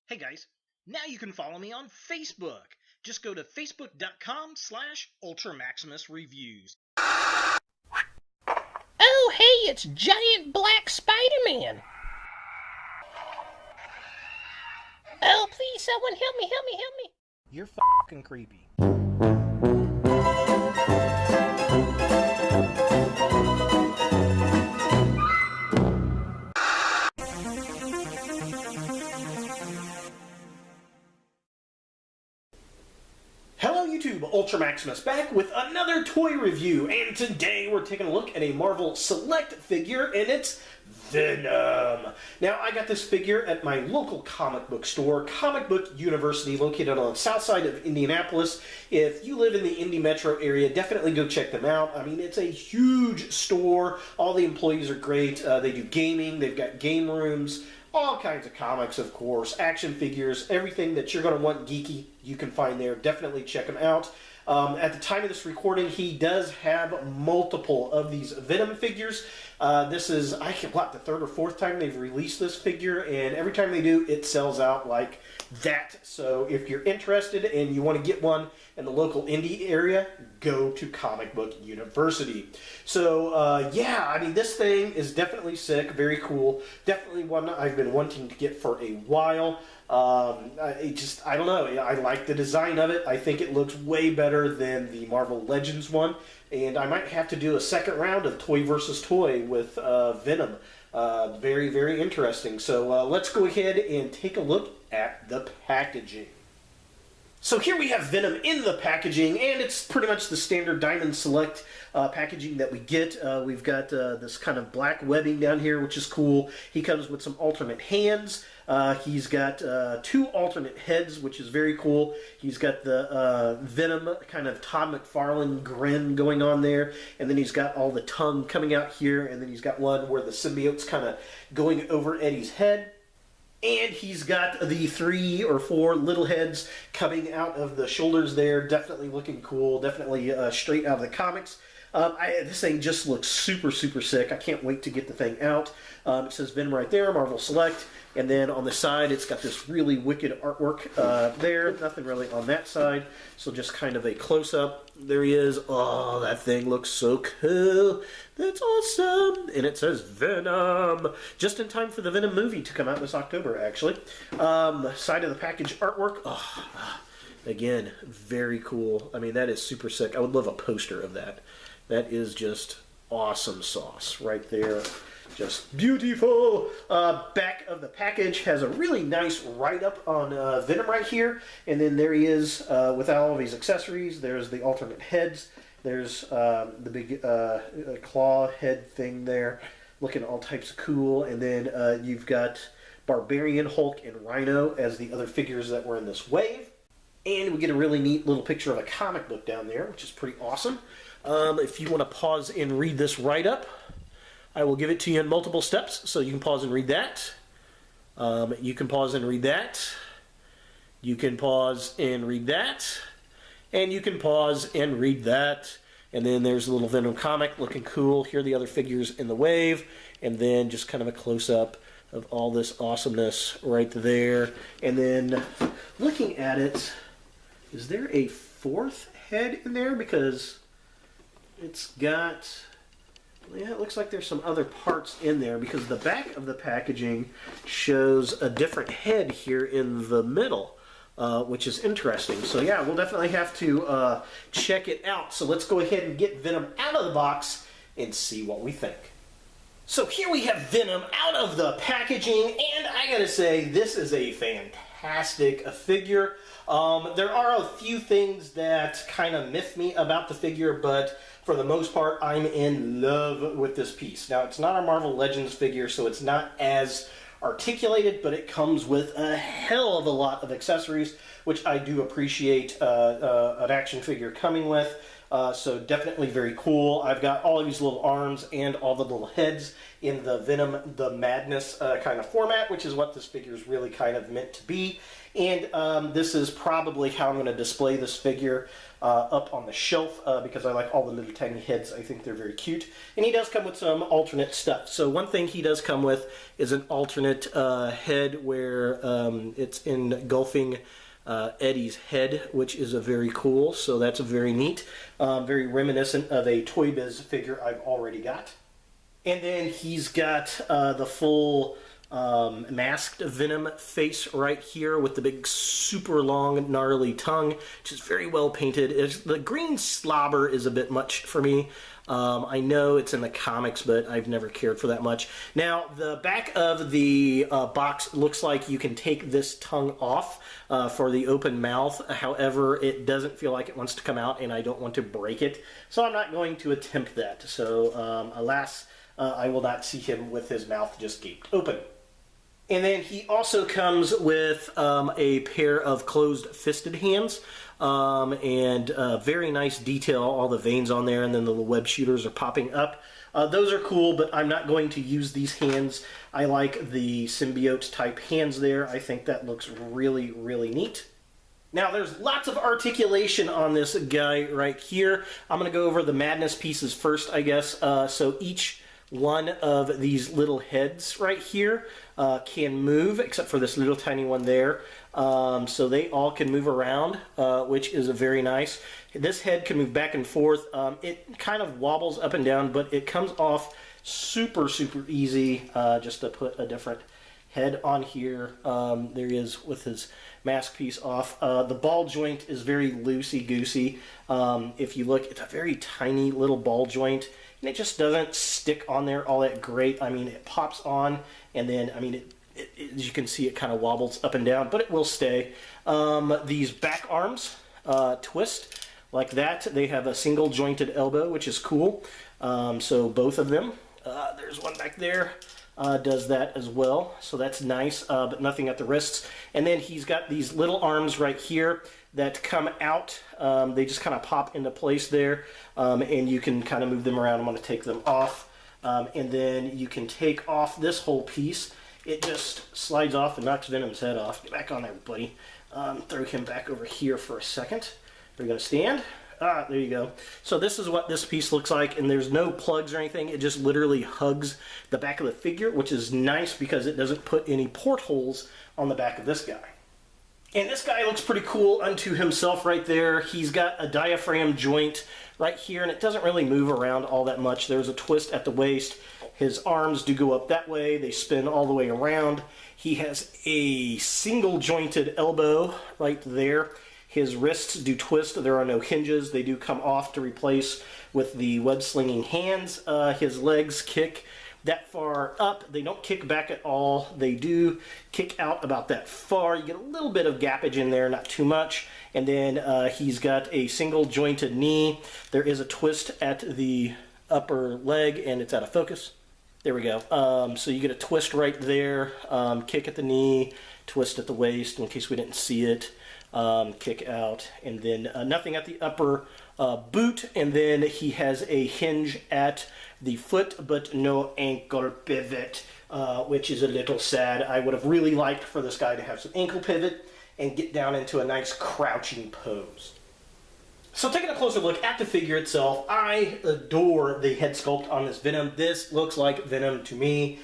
Hey guys, now you can follow me on Facebook. Just go to facebook.com/UltraMaximusReviews. Oh, hey, it's Giant Black Spider-Man. Oh, please, someone help me. You're fucking creepy. Hello YouTube, Ultra Maximus back with another toy review, and today we're taking a look at a Marvel Select figure, and it's Venom. Now, I got this figure at my local comic book store, Comic Book University, located on the south side of Indianapolis. If you live in the Indy metro area, definitely go check them out. I mean, it's a huge store. All the employees are great. They do gaming. They've got game rooms. All kinds of comics, of course, action figures, everything that you're going to want geeky, you can find there. Definitely check them out. At the time of this recording, he does have multiple of these Venom figures. This is, the third or fourth time they've released this figure, and every time they do, it sells out like that. So if you're interested and you want to get one in the local indie area, go to Comic Book University. So, yeah, I mean, this thing is definitely sick, very cool. Definitely one I've been wanting to get for a while. I don't know, I like the design of it. I think it looks way better than the Marvel Legends one, and I might have to do a second round of toy versus toy with Venom. Very, very interesting. So let's go ahead and take a look at the packaging. So here we have Venom in the packaging, and it's pretty much the standard Diamond Select packaging that we get. We've got this kind of black webbing down here, which is cool. He comes with some alternate hands. He's got two alternate heads, which is very cool. He's got the Venom kind of Todd McFarlane grin going on there, and then he's got all the tongue coming out here, and then he's got one where the symbiote's kind of going over Eddie's head. And he's got the 3 or 4 little heads coming out of the shoulders there. Definitely looking cool. Definitely straight out of the comics. This thing just looks super, super sick. I can't wait to get the thing out. It says Venom right there, Marvel Select. And then on the side, it's got this really wicked artwork there. Nothing really on that side. So just kind of a close-up. There he is. Oh, that thing looks so cool. That's awesome. And it says Venom. Just in time for the Venom movie to come out this October, actually. Side of the package artwork. Oh, again, very cool. I mean, that is super sick. I would love a poster of that. That is just awesome sauce right there. Just beautiful. Back of the package has a really nice write-up on Venom right here. And then there he is with all of his accessories. There's the alternate heads. There's the big claw head thing there. Looking all types of cool. And then you've got Barbarian, Hulk, and Rhino as the other figures that were in this wave. And we get a really neat little picture of a comic book down there, which is pretty awesome. If you want to pause and read this write-up, I will give it to you in multiple steps, so you can pause and read that. You can pause and read that. You can pause and read that. And you can pause and read that. And then there's a little Venom comic looking cool. Here are the other figures in the wave. And then just kind of a close-up of all this awesomeness right there. And then looking at it, is there a 4th head in there? Because it's got... yeah, it looks like there's some other parts in there because the back of the packaging shows a different head here in the middle, which is interesting. So yeah, we'll definitely have to check it out. So let's go ahead and get Venom out of the box and see what we think. So here we have Venom out of the packaging, and I gotta say, this is a fantastic figure. There are a few things that kind of miff me about the figure, but for the most part, I'm in love with this piece. Now, it's not a Marvel Legends figure, so it's not as articulated, but it comes with a hell of a lot of accessories, which I do appreciate an action figure coming with. So definitely very cool. I've got all of these little arms and all the little heads in the Venom, the Madness kind of format, which is what this figure is really kind of meant to be. And this is probably how I'm going to display this figure up on the shelf because I like all the little tiny heads. I think they're very cute. And he does come with some alternate stuff. So one thing he does come with is an alternate head where it's engulfing Eddie's head, which is a very cool. So that's very neat. Very reminiscent of a Toy Biz figure I've already got. And then he's got the full masked Venom face right here with the big super long gnarly tongue, which is very well painted. The green slobber is a bit much for me. I know it's in the comics, but I've never cared for that much. Now, the back of the box looks like you can take this tongue off for the open mouth. However, it doesn't feel like it wants to come out, and I don't want to break it, so I'm not going to attempt that. So, alas, I will not see him with his mouth just gaped open. And then he also comes with a pair of closed-fisted hands and very nice detail, all the veins on there, and then the little web shooters are popping up. Those are cool, but I'm not going to use these hands. I like the symbiote-type hands there. I think that looks really, really neat. Now, there's lots of articulation on this guy right here. I'm going to go over the Madness pieces first, I guess. So each one of these little heads right here can move, except for this little tiny one there. So they all can move around, which is very nice. This head can move back and forth. It kind of wobbles up and down, but it comes off super, super easy just to put a different head on here. There he is with his mask piece off. The ball joint is very loosey-goosey. If you look, it's a very tiny little ball joint, and it just doesn't stick on there all that great. I mean, it pops on, and then, I mean, as you can see, it kind of wobbles up and down, but it will stay. These back arms twist like that. They have a single jointed elbow, which is cool. So both of them. There's one back there. Does that as well, so that's nice, but nothing at the wrists. And then he's got these little arms right here that come out. They just kind of pop into place there, and you can kind of move them around. I'm going to take them off, and then you can take off this whole piece. It just slides off and knocks Venom's head off. Get back on there, buddy. Throw him back over here for a second. We're going to stand. There you go. So this is what this piece looks like, and there's no plugs or anything. It just literally hugs the back of the figure, which is nice because it doesn't put any portholes on the back of this guy. And this guy looks pretty cool unto himself right there. He's got a diaphragm joint right here, and it doesn't really move around all that much. There's a twist at the waist. His arms do go up that way. They spin all the way around. He has a single jointed elbow right there. His wrists do twist. There are no hinges. They do come off to replace with the web-slinging hands. His legs kick that far up. They don't kick back at all. They do kick out about that far. You get a little bit of gappage in there, not too much. And then he's got a single jointed knee. There is a twist at the upper leg, and it's out of focus. There we go. So you get a twist right there, kick at the knee, twist at the waist, in case we didn't see it. Kick out, and then nothing at the upper boot, and then he has a hinge at the foot, but no ankle pivot, which is a little sad. I would have really liked for this guy to have some ankle pivot and get down into a nice crouching pose. So taking a closer look at the figure itself, I adore the head sculpt on this Venom. This looks like Venom to me.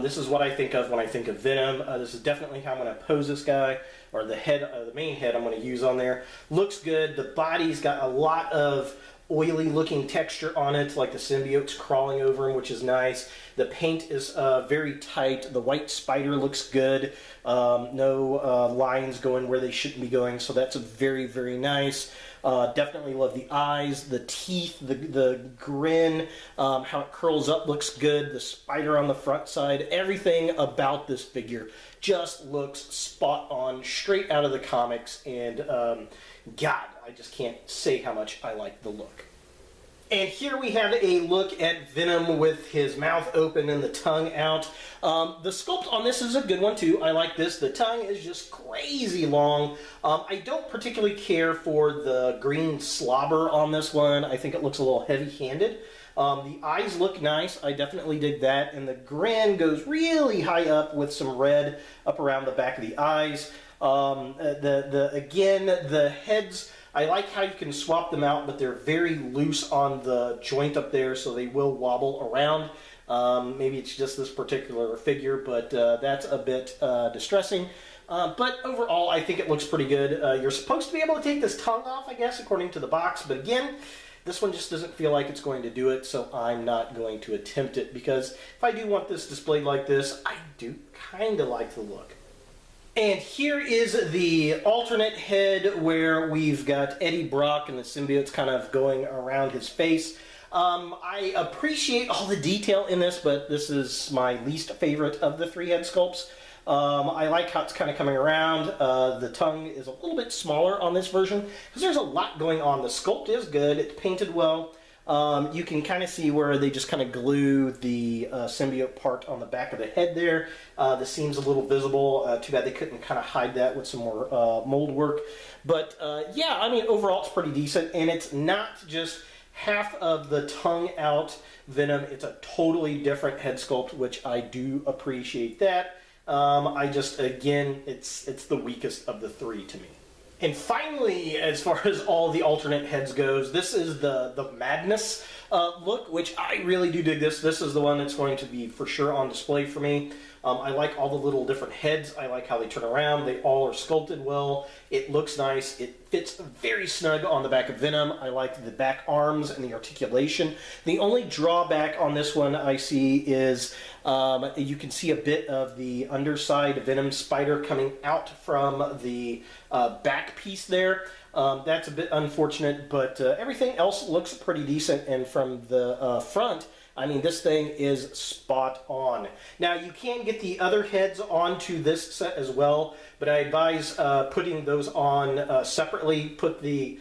This is what I think of when I think of Venom. This is definitely how I'm going to pose this guy, or the head, the main head I'm going to use on there. Looks good. The body's got a lot of oily looking texture on it, like the symbiote's crawling over him, which is nice. The paint is very tight. The white spider looks good. No lines going where they shouldn't be going, so that's very, very nice. Definitely love the eyes, the teeth, the grin, how it curls up looks good, the spider on the front side, everything about this figure just looks spot on, straight out of the comics, and God, I just can't say how much I like the look. And here we have a look at Venom with his mouth open and the tongue out. The sculpt on this is a good one too. I like this. The tongue is just crazy long. I don't particularly care for the green slobber on this one. I think it looks a little heavy-handed. The eyes look nice. I definitely dig that. And the grin goes really high up with some red up around the back of the eyes. Again, the heads, I like how you can swap them out, but they're very loose on the joint up there, so they will wobble around. Maybe it's just this particular figure, but that's a bit distressing. But overall, I think it looks pretty good. You're supposed to be able to take this tongue off, I guess, according to the box, but again, this one just doesn't feel like it's going to do it, so I'm not going to attempt it, because if I do want this displayed like this, I do kind of like the look. And here is the alternate head where we've got Eddie Brock and the symbiote's kind of going around his face. I appreciate all the detail in this, but this is my least favorite of the three head sculpts. I like how it's kind of coming around. The tongue is a little bit smaller on this version because there's a lot going on. The sculpt is good. It's painted well. You can kind of see where they just kind of glue the symbiote part on the back of the head there. The seam's a little visible. Too bad they couldn't kind of hide that with some more mold work. But yeah, I mean, overall it's pretty decent. And it's not just half of the tongue out Venom. It's a totally different head sculpt, which I do appreciate that. I just, again, it's the weakest of the three to me. And finally, as far as all the alternate heads goes, this is the Madness look, which I really do dig this. This is the one that's going to be for sure on display for me. I like all the little different heads. I like how they turn around. They all are sculpted well. It looks nice. It fits very snug on the back of Venom. I like the back arms and the articulation. The only drawback on this one I see is you can see a bit of the underside Venom spider coming out from the back piece there. That's a bit unfortunate, but everything else looks pretty decent. And from the front, I mean, this thing is spot on. Now, you can get the other heads onto this set as well, but I advise putting those on separately. Put the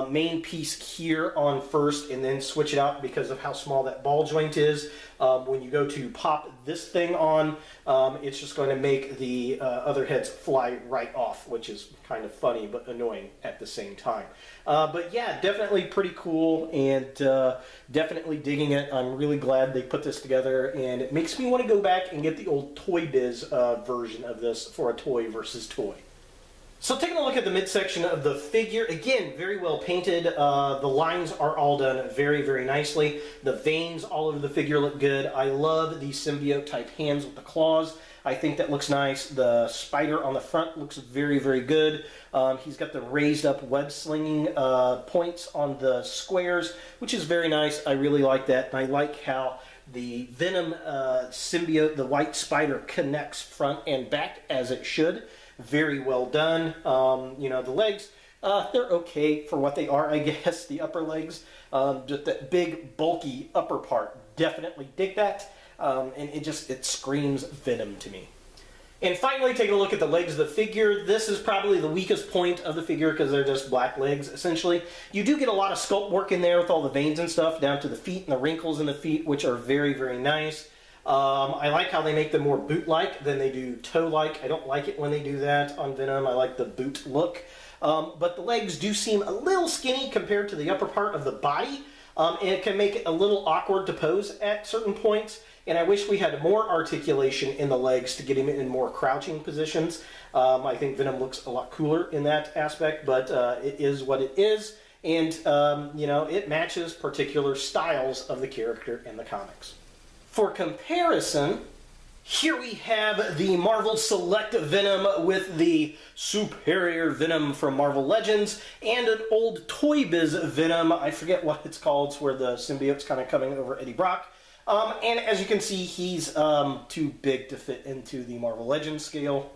main piece here on first and then switch it out because of how small that ball joint is. When you go to pop this thing on, it's just going to make the other heads fly right off, which is kind of funny but annoying at the same time. But yeah, definitely pretty cool and definitely digging it. I'm really glad they put this together, and it makes me want to go back and get the old Toy Biz version of this for a toy versus toy. So taking a look at the midsection of the figure, again, very well painted. The lines are all done very, very nicely. The veins all over the figure look good. I love the symbiote type hands with the claws. I think that looks nice. The spider on the front looks very, very good. He's got the raised up web slinging points on the squares, which is very nice. I really like that. And I like how the Venom symbiote, the white spider, connects front and back as it should. Very well done. You know, the legs, they're okay for what they are, I guess. The upper legs, just that big, bulky upper part. Definitely dig that. And it screams Venom to me. And finally, taking a look at the legs of the figure. This is probably the weakest point of the figure because they're just black legs, essentially. You do get a lot of sculpt work in there with all the veins and stuff down to the feet and the wrinkles in the feet, which are very, very nice. I like how they make them more boot-like than they do toe-like. I don't like it when they do that on Venom. I like the boot look. But the legs do seem a little skinny compared to the upper part of the body. And it can make it a little awkward to pose at certain points. And I wish we had more articulation in the legs to get him in more crouching positions. I think Venom looks a lot cooler in that aspect, but it is what it is. And, you know, it matches particular styles of the character in the comics. For comparison, here we have the Marvel Select Venom with the Superior Venom from Marvel Legends and an old Toy Biz Venom. I forget what it's called. It's where the symbiote's kind of coming over Eddie Brock. And as you can see, he's too big to fit into the Marvel Legends scale,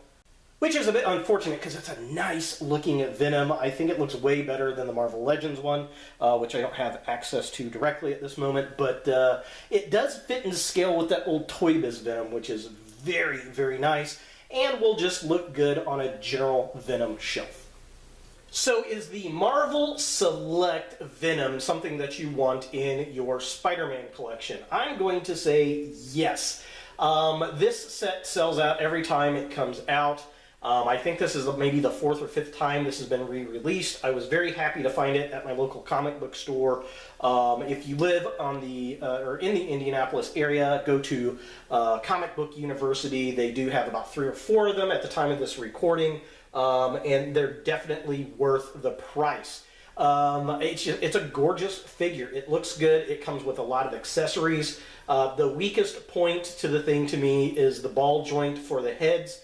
which is a bit unfortunate because it's a nice looking Venom. I think it looks way better than the Marvel Legends one, which I don't have access to directly at this moment, but it does fit into scale with that old Toy Biz Venom, which is very, very nice, and will just look good on a general Venom shelf. So is the Marvel Select Venom something that you want in your Spider-Man collection? I'm going to say yes. This set sells out every time it comes out. I think this is maybe the 4th or 5th time this has been re-released. I was very happy to find it at my local comic book store. If you live on the or in the Indianapolis area, go to Comic Book University. They do have about 3 or 4 of them at the time of this recording, and they're definitely worth the price. It's a gorgeous figure. It looks good. It comes with a lot of accessories. The weakest point to the thing to me is the ball joint for the heads.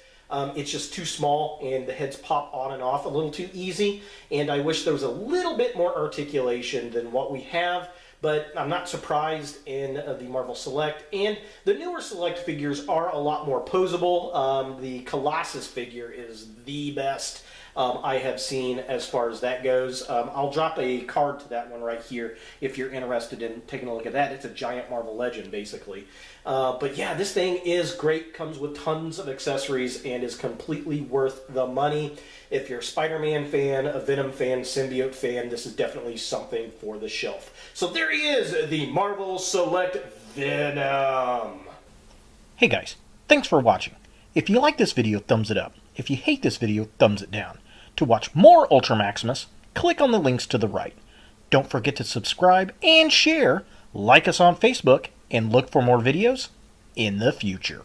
It's just too small, and the heads pop on and off a little too easy, and I wish there was a little bit more articulation than what we have, but I'm not surprised in the Marvel Select, and the newer Select figures are a lot more posable. The Colossus figure is the best I have seen as far as that goes. I'll drop a card to that one right here if you're interested in taking a look at that. It's a giant Marvel Legend, basically. But yeah, this thing is great, comes with tons of accessories, and is completely worth the money. If you're a Spider-Man fan, a Venom fan, Symbiote fan, this is definitely something for the shelf. So there he is, the Marvel Select Venom. Hey guys, thanks for watching. If you like this video, thumbs it up. If you hate this video, thumbs it down. To watch more Ultra Maximus, click on the links to the right. Don't forget to subscribe and share, like us on Facebook, and look for more videos in the future.